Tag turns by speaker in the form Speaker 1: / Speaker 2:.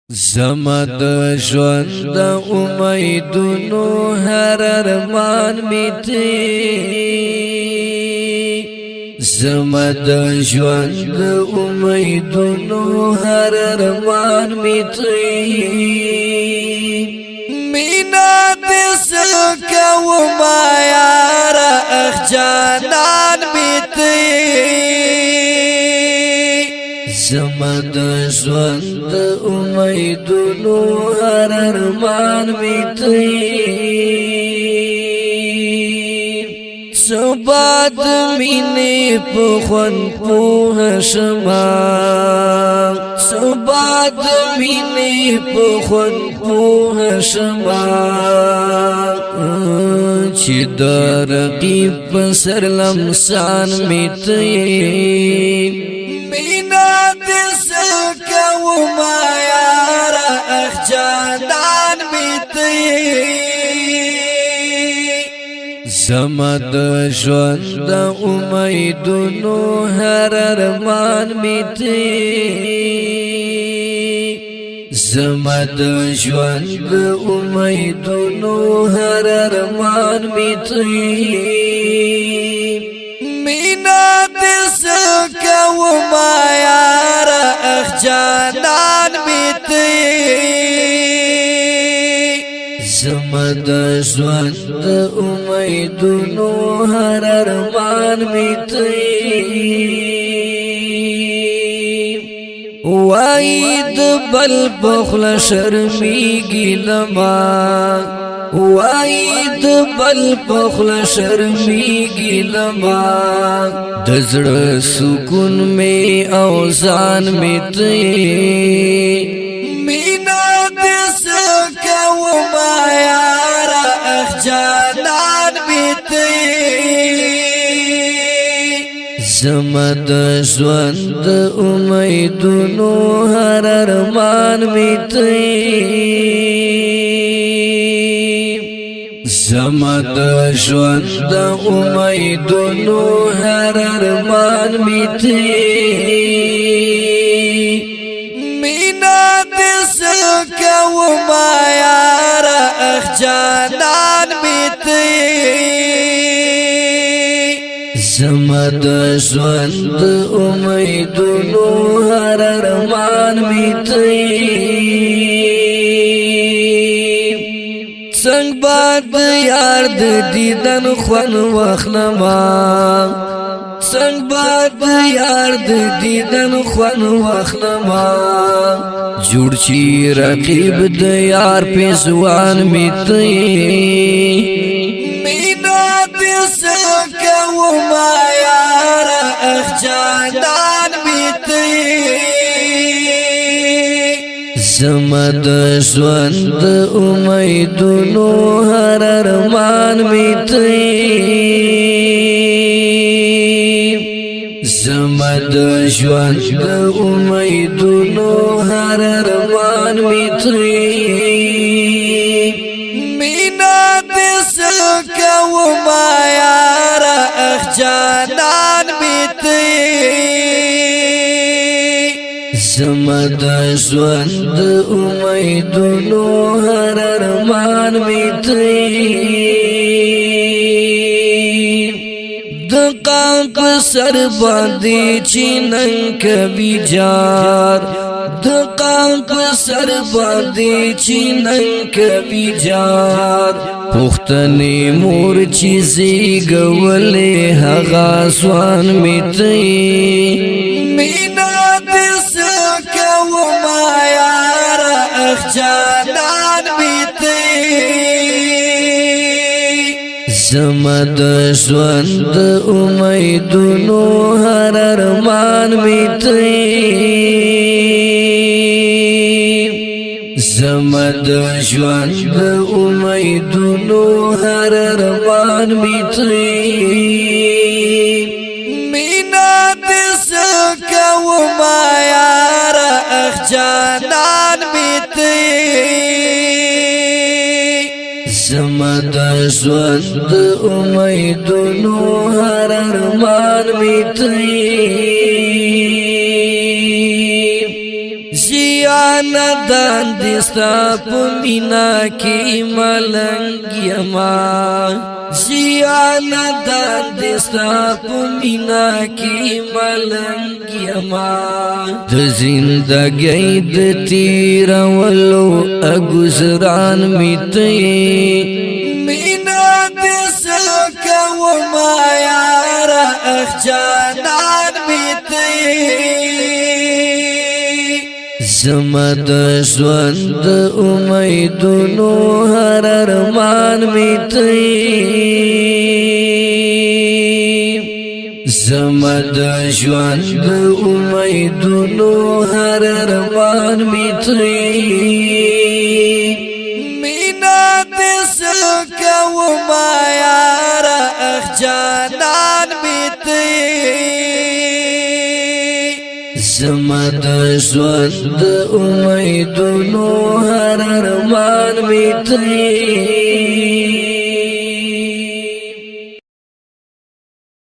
Speaker 1: زمد ژوند امیدونو هر ارمان میتی زمد ژوند امیدونو هر ارمان میتی مینا دس کو ما یار اخ جانان میتی زمد ژوند امیدونو هر ارمان میتی صباد مینی پخون پوه شما صباد مینی پخون پوه شما چی در رقیب سر لمسان میتی مینا دس کو ما یار اخ جانان میتی زمد ژوند امیدونو هر ارمان میتی زمد ژوند امیدونو هر ارمان میتی مینا دس کو ما یار اخ جانان میتی زمد ژوند امیدونو هر ارمان میتی وای د بل بخل شرمیږي لما وای د بل بخل شرمیږي لما د زړه سکون می او ځان میتی مینا دس کو ما یار اخ جانان میتی زمد ژوند امیدونو هر ارمان میتی زمد ژوند امیدونو هر ارمان میتی مینا دس کو ما یار اخ جانان میتی زمد ژوند امیدونو هر ارمان میتی څنګ باد یار د دیدن خوان واخلما څنګ باد یار د دیدن خوان واخلما جوړ چی رقیب د یار په ځوان میتی مینا دس کو ما یار اخ جانان میتی زمد ژوند امیدونو هر ارمان میتی زمد ژوند امیدونو هر ارمان میتی مینا دس کو ما یار اخ جانان میتی زمد ژوند امیدونو هر ارمان میتی دقام په سر باندې چینن کوي جار دقام په سر باندې چینن کوي جار پختنی مور چیزی ګولې هغه سوان میتی مینا دس کو ما یار اخ جانان میتی زمد ژوند امیدونو هر ارمان میتی زمد ژوند امیدونو هر ارمان میتی مینا دس کو ما یار اخ جانان میتی زمد ژوند امیدونو هر ارمان میتی زیاد دان دستا پمینا کی ملنگ یما زیان دان دستا پمینا کی ملنگ یما د زندگی د تیر ولو اگزران میتی مینا دسا کو ما یار اخجانان میتی زمد ژوند امیدونو هر ارمان میتی زمد ژوند امیدونو هر ارمان میتی مینا دس کو ما یار اخجانان میتی زمد ژوند امیدونو هر ارمان میتی